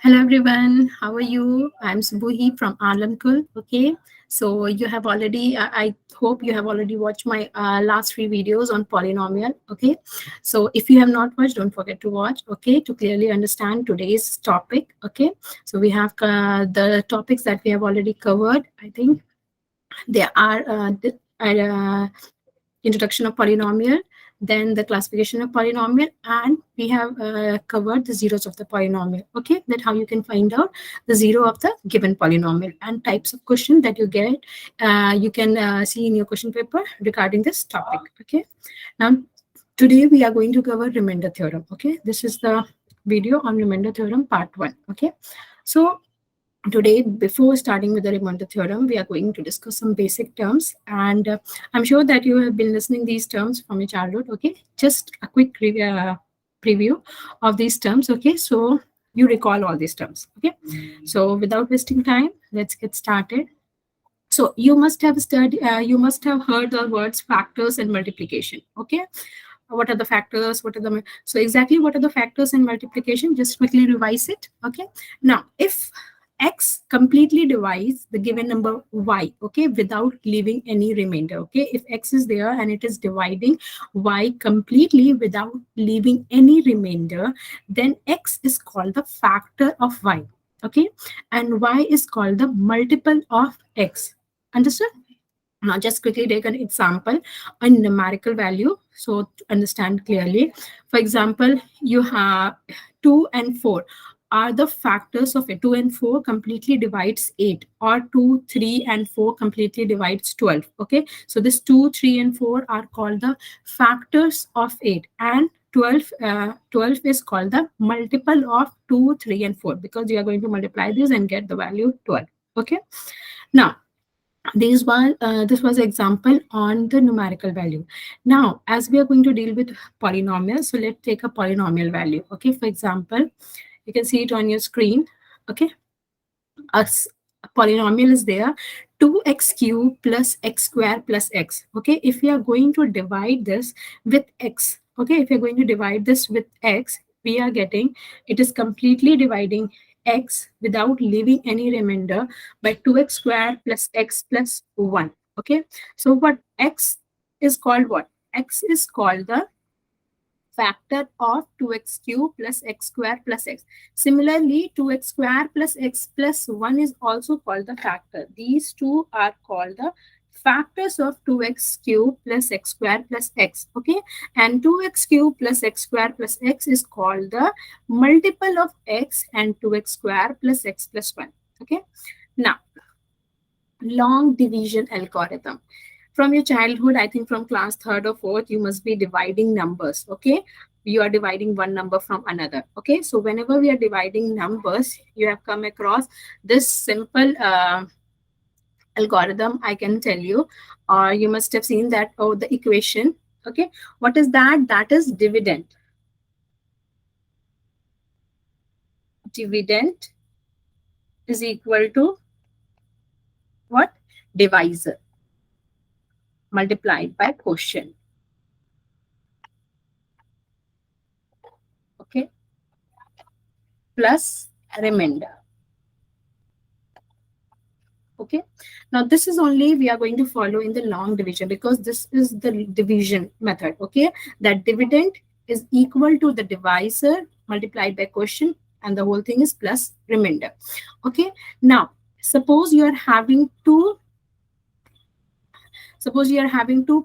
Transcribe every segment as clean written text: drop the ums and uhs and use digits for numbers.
Hello everyone, how are you? I'm Subuhi from Alamkul. Okay, so you have already, I hope you have already watched my last three videos on polynomial. Okay, so if you have not watched, don't forget to watch. Okay, to clearly understand today's topic. Okay, so we have the topics that we have already covered. I think there are introduction of polynomial, then the classification of polynomial, and we have covered the zeros of the polynomial. Okay, that how you can find out the zero of the given polynomial and types of question that you get. You can see in your question paper regarding this topic. Okay, now today we are going to cover remainder theorem. Okay, this is the video on remainder theorem part 1. Okay, so today, before starting with the remainder theorem, we are going to discuss some basic terms, and I'm sure that you have been listening these terms from your childhood. Okay, just a quick preview of these terms. Okay, so you recall all these terms. Okay, so without wasting time, let's get started. So you must have studied, you must have heard the words factors and multiplication. Okay, what are the factors? What are the so exactly what are the factors and multiplication? Just quickly revise it. Okay, now if x completely divides the given number y, okay, without leaving any remainder. Okay, if x is there and it is dividing y completely without leaving any remainder, then x is called the factor of y. Okay, and y is called the multiple of x. Understood? Now, just quickly take an example, a numerical value. So to understand clearly, for example, you have 2 and 4 are the factors of it. 2 and 4 completely divides 8, or 2, 3, and 4 completely divides 12. Okay, so this 2, 3, and 4 are called the factors of 8, and 12 is called the multiple of 2, 3, and 4, because you are going to multiply this and get the value 12. Okay, now this was an example on the numerical value. Now, as we are going to deal with polynomials, so let's take a polynomial value. Okay, for example, you can see it on your screen. Okay, a polynomial is there, 2x cube plus x square plus x. Okay, if we are going to divide this with x, okay, if you're going to divide this with x, we are getting, it is completely dividing x without leaving any remainder by 2x square plus x plus 1. Okay, so what x is called, what x is called the factor of 2x cube plus x square plus x. Similarly, 2x square plus x plus 1 is also called the factor. These two are called the factors of 2x cube plus x square plus x. Okay, and 2x cube plus x square plus x is called the multiple of x and 2x square plus x plus 1. Okay, now long division algorithm. From your childhood, I think from class third or fourth, you must be dividing numbers. Okay, you are dividing one number from another. Okay, so whenever we are dividing numbers, you have come across this simple algorithm, I can tell you, or you must have seen that, oh, the equation. Okay, what is that? That is dividend. Dividend is equal to what? Divisor multiplied by quotient. Okay, plus remainder. Okay, now this is only we are going to follow in the long division, because this is the division method. Okay, that dividend is equal to the divisor multiplied by quotient, and the whole thing is plus remainder. Okay, now suppose you are having two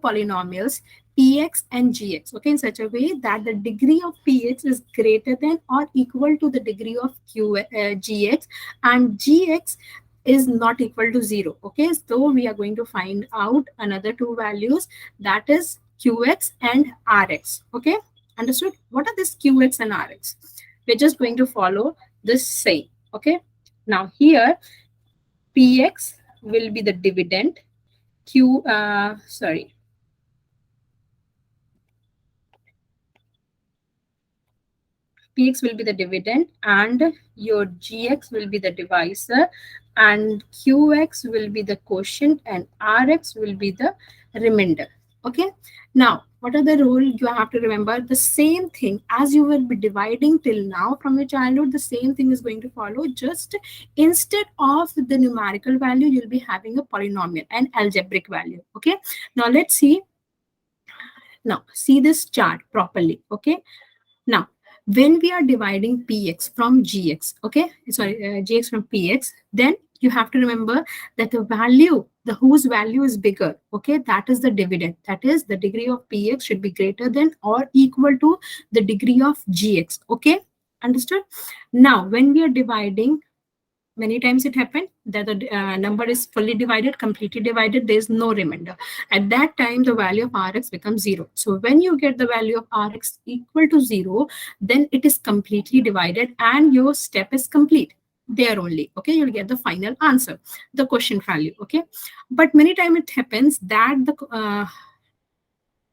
polynomials, px and gx, okay, in such a way that the degree of px is greater than or equal to the degree of gx, and gx is not equal to 0. Okay, so we are going to find out another two values, that is qx and rx. Okay, understood? What are this qx and rx? We're just going to follow this same. Okay, now here px will be the dividend, px will be the dividend, and your gx will be the divisor, and qx will be the quotient, and rx will be the remainder. Okay. Now, what are the rule you have to remember? The same thing as you will be dividing till now from your childhood, the same thing is going to follow. Just instead of the numerical value, you'll be having a polynomial and algebraic value. Okay. Now let's see. Now see this chart properly. Okay. Now, when we are dividing px from gx, okay, sorry, gx from px, then you have to remember that the value, the whose value is bigger, okay, that is the dividend. That is, the degree of px should be greater than or equal to the degree of gx, okay, understood? Now, when we are dividing, many times it happened that the number is fully divided, completely divided, there is no remainder. At that time, the value of rx becomes 0. So when you get the value of rx equal to 0, then it is completely divided and your step is complete. There only, okay, you'll get the final answer, the question value, okay. But many times it happens that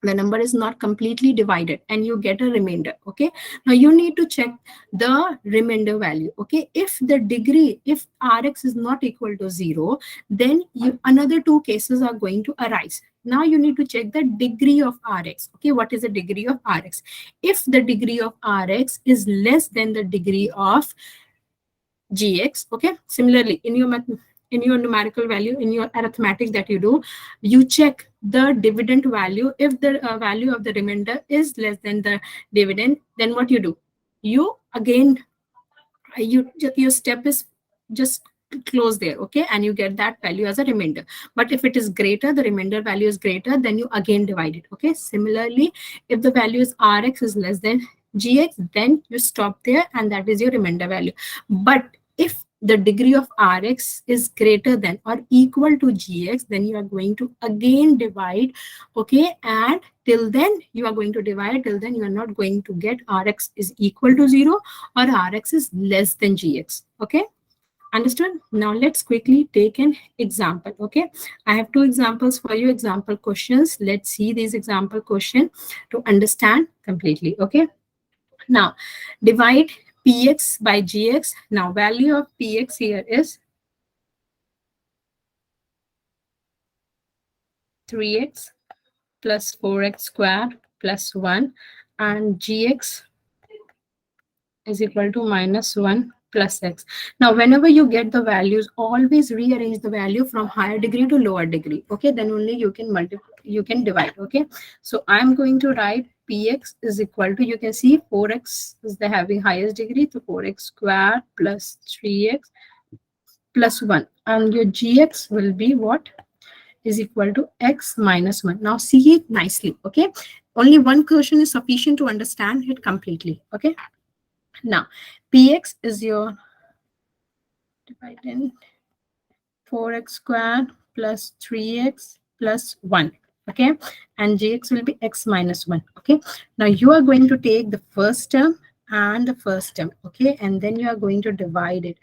the number is not completely divided and you get a remainder, okay. Now you need to check the remainder value, okay. If the degree, if rx is not equal to 0, then another two cases are going to arise. Now you need to check the degree of rx, okay. What is the degree of rx? If the degree of rx is less than the degree of gx, okay. Similarly, in your numerical value, in your arithmetic that you do, you check the dividend value. If the value of the remainder is less than the dividend, then what you do, you again, your step is just close there, okay, and you get that value as a remainder. But if it is greater, the remainder value is greater, then you again divide it, okay. Similarly, if the value is rx is less than gx, then you stop there and that is your remainder value. But if the degree of rx is greater than or equal to gx, then you are going to again divide, okay, and till then you are going to divide, till then you are not going to get rx is equal to 0 or rx is less than gx, okay, understood? Now let's quickly take an example, okay. I have two examples for you, example questions. Let's see these example question to understand completely, okay. Now divide px by gx. Now value of px here is 3x plus 4x squared plus 1, and gx is equal to minus 1 plus x. Now, whenever you get the values, always rearrange the value from higher degree to lower degree. Okay, then only you can multiply, you can divide. Okay, so I'm going to write px is equal to, you can see 4x is the having highest degree, to 4x squared plus 3x plus 1, and your gx will be what? Is equal to x minus 1. Now see it nicely. Okay, only one question is sufficient to understand it completely. Okay, now px is your dividend 4x squared plus 3x plus 1, okay, and gx will be x minus 1, okay. Now you are going to take the first term and the first term, okay, and then you are going to divide it,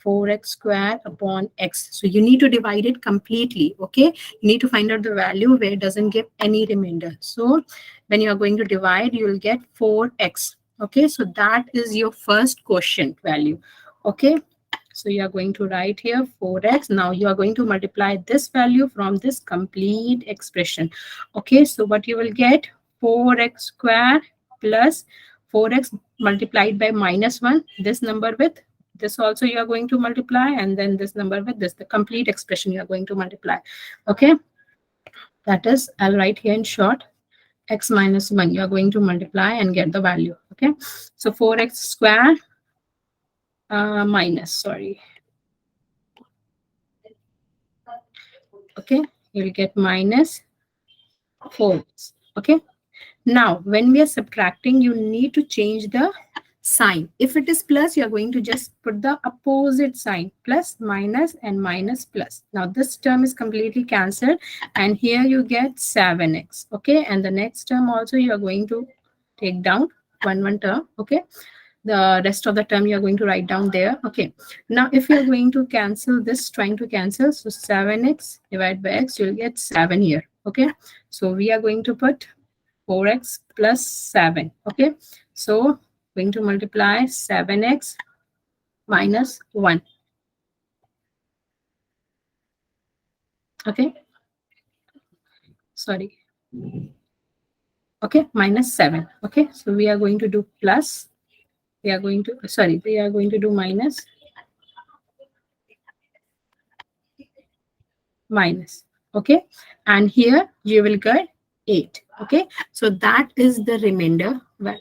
4x squared upon x. So you need to divide it completely, okay. You need to find out the value where it doesn't give any remainder. So when you are going to divide, you will get 4x, okay. So that is your first quotient value, okay. So you are going to write here 4x. Now you are going to multiply this value from this complete expression. Okay, so what you will get, 4x squared plus 4x multiplied by minus 1. This number with this also you are going to multiply, and then this number with this, the complete expression you are going to multiply. Okay, that is, I'll write here in short, x minus 1. You are going to multiply and get the value. Okay, so 4x squared minus, sorry, okay, you'll get minus 4. Okay, now when we are subtracting, you need to change the sign. If it is plus, you are going to just put the opposite sign, plus minus and minus plus. Now this term is completely cancelled and here you get 7x, okay, and the next term also you are going to take down one term, okay. The rest of the term you are going to write down there. Okay, now if you're going to cancel this, trying to cancel, so 7x divided by x, you'll get 7 here. Okay, so we are going to put 4x plus 7. Okay, so going to multiply 7x minus 1. Okay, sorry, Okay, minus 7. Okay, so we are going to do plus. We are going to, sorry, we are going to do minus. Okay, and here you will get 8. Okay, so that is the remainder value.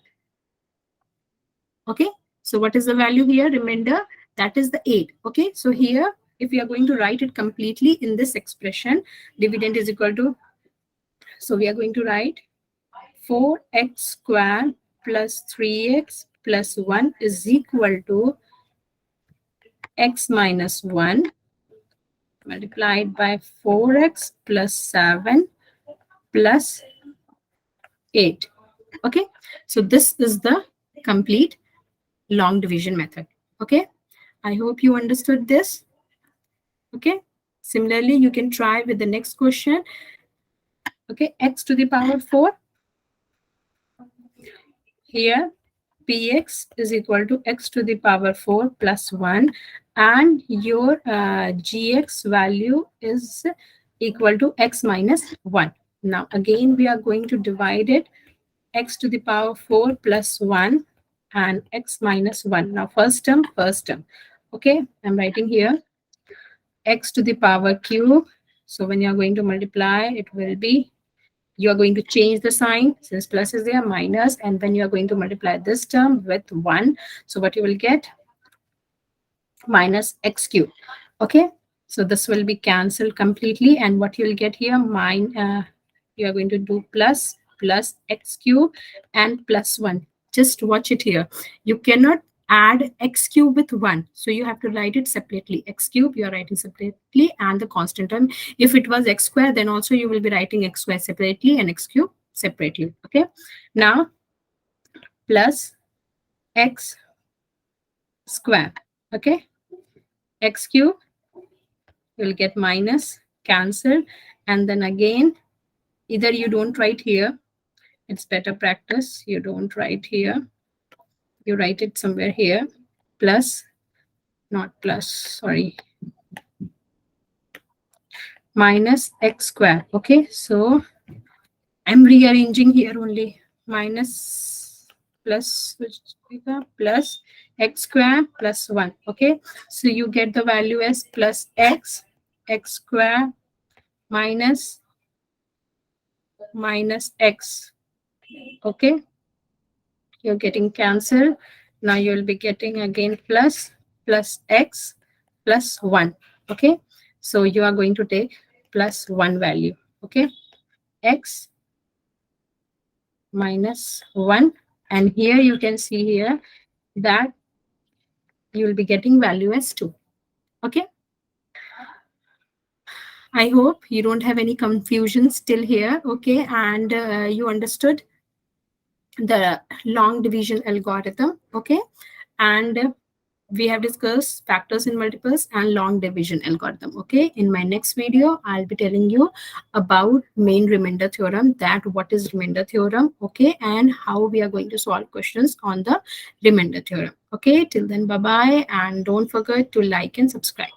Okay, so what is the value here? Remainder, that is the 8. Okay, so here if we are going to write it completely in this expression, dividend is equal to, so we are going to write 4x squared plus 3x plus 1 is equal to x minus 1 multiplied by 4x plus 7 plus 8. Okay, so this is the complete long division method. Okay, I hope you understood this. Okay, similarly you can try with the next question. Okay, x to the power 4. Here px is equal to x to the power 4 plus 1, and your gx value is equal to x minus 1. Now again we are going to divide it, x to the power 4 plus 1 and x minus 1. Now first term. Okay, I'm writing here x to the power cube. So when you are going to multiply, it will be, you are going to change the sign since plus is there, minus, and then you are going to multiply this term with 1. So what you will get? Minus x cube. Okay, so this will be cancelled completely, and what you will get here, you are going to do plus x cube and plus 1. Just watch it here. You cannot add x cube with 1, so you have to write it separately. X cube you are writing separately, and the constant term, if it was x square, then also you will be writing x square separately and x cube separately. Okay, now plus x square. Okay, x cube, you will get minus, cancel, and then again either you don't write here, it's better practice, you don't write here, you write it somewhere here, plus, not plus, sorry, minus x square. Okay, so I'm rearranging here only, minus plus, plus x square plus 1. Okay, so you get the value as plus x square minus x. Okay, you're getting cancelled. Now you'll be getting again plus x plus 1. Okay, so you are going to take plus 1 value. Okay, x minus 1, and here you can see here that you will be getting value as 2. Okay, I hope you don't have any confusion still here. Okay, and you understood the long division algorithm. Okay, and we have discussed factors in multiples and long division algorithm. Okay, in my next video I'll be telling you about main remainder theorem, that what is remainder theorem. Okay, and how we are going to solve questions on the remainder theorem. Okay, till then, bye bye, and don't forget to like and subscribe.